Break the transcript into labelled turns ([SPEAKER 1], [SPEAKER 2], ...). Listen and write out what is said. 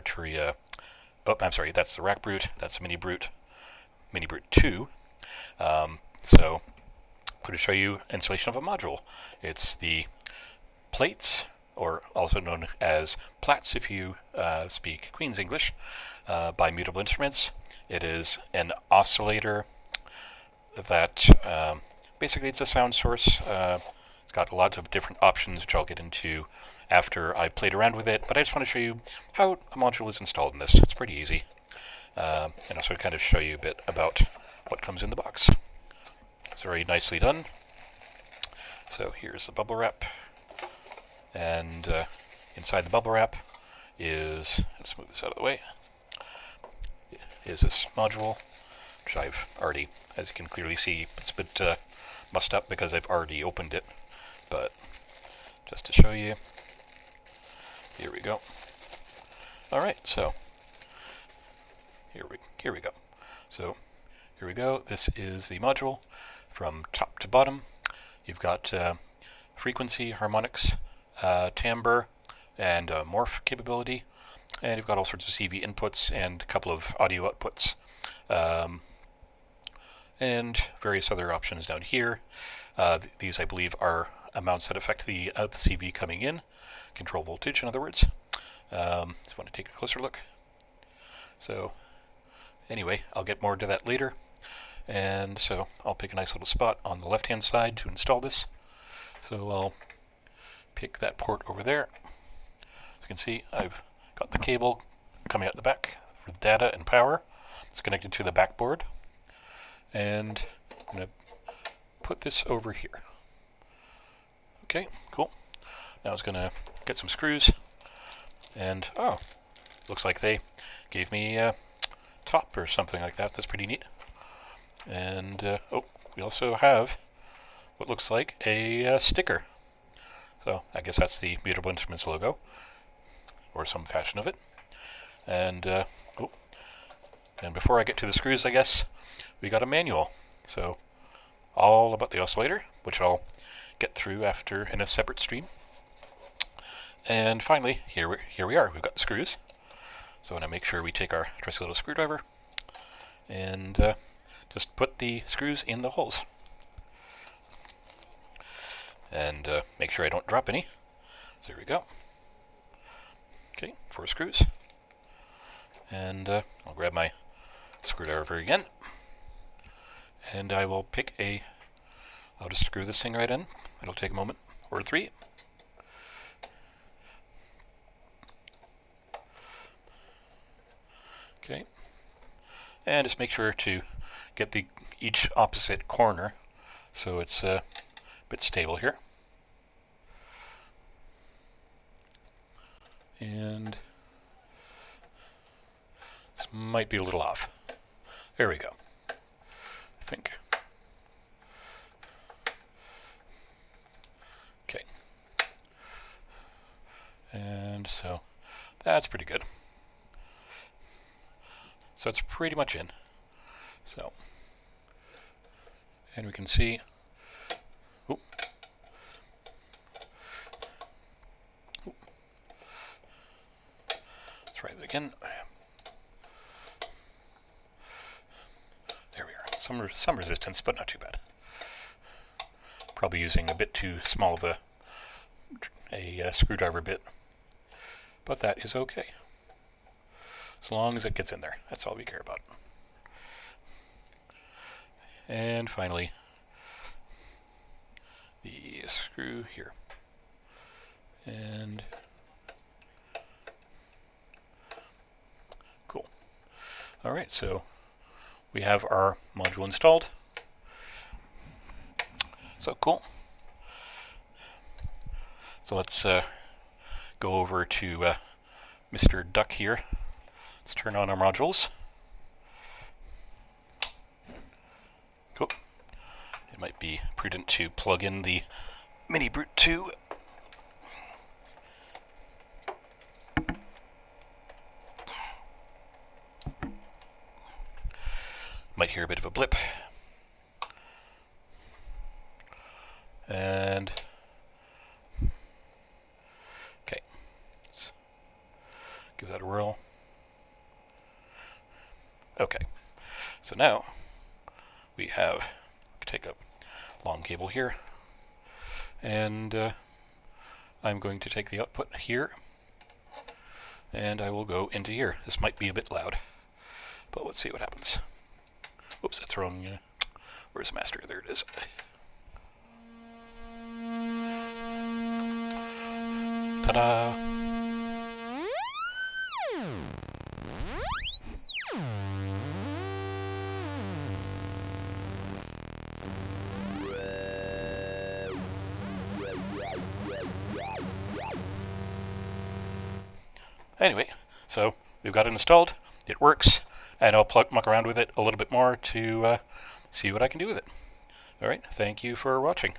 [SPEAKER 1] Arturia. Oh, I'm sorry, that's the Rack Brute. That's the Mini Brute 2. So I'm going to show you installation of a module. It's the Plaits, or also known as Plaits if you speak Queen's English, by Mutable Instruments. It is an oscillator that basically it's a sound source. It's got lots of different options, which I'll get into after I've played around with it, but I just want to show you how a module is installed in this. It's pretty easy, and also kind of show you a bit about what comes in the box. It's very nicely done. So here's the bubble wrap, and inside the bubble wrap is, let's move this out of the way, is this module, which I've already, as you can clearly see, it's a bit mussed up because I've already opened it, but just to show you, here we go. Alright, so here we go. So here we go. This is the module from top to bottom. You've got frequency, harmonics, timbre, and morph capability, and you've got all sorts of CV inputs and a couple of audio outputs, and various other options down here. These, I believe, are amounts that affect the CV coming in, control voltage, in other words. Just want to take a closer look. So anyway, I'll get more into that later. And so I'll pick a nice little spot on the left-hand side to install this. So I'll pick that port over there. As you can see, I've got the cable coming out the back for the data and power. It's connected to the backboard. And I'm going to put this over here. Okay, cool. Now I was going to get some screws. And, oh, looks like they gave me a top or something like that. That's pretty neat. And, oh, we also have what looks like a sticker. So I guess that's the Mutable Instruments logo, or some fashion of it. And, oh, and before I get to the screws, I guess, we got a manual. So all about the oscillator, which I'll get through after in a separate stream. And finally, here we are. We've got the screws. So I'm going to make sure we take our trusty little screwdriver and just put the screws in the holes. And make sure I don't drop any. So here we go. Okay, 4 screws. And I'll grab my screwdriver again. And I will pick I'll just screw this thing right in. It'll take a moment or 3. Okay. And just make sure to get each opposite corner so it's a bit stable here. And this might be a little off. There we go. I think. Okay. And so that's pretty good. So it's pretty much in. So, and we can see, ooh, ooh. Let's try that again. There we are. Some resistance, but not too bad. Probably using a bit too small of a screwdriver bit, but that is okay. As long as it gets in there, that's all we care about. And finally, the screw here. And cool. All right, so we have our module installed. So cool. So let's go over to Mr. Duck here. Let's turn on our modules. Cool. It might be prudent to plug in the Mini Brute 2. Might hear a bit of a blip. And okay, let's give that a whirl. Okay, so now we have, take a long cable here, and I'm going to take the output here, and I will go into here. This might be a bit loud, but let's see what happens. Oops, that's wrong. Where's the master? There it is. Ta-da! Anyway, so we've got it installed. It works, and I'll muck around with it a little bit more to see what I can do with it. All right, thank you for watching.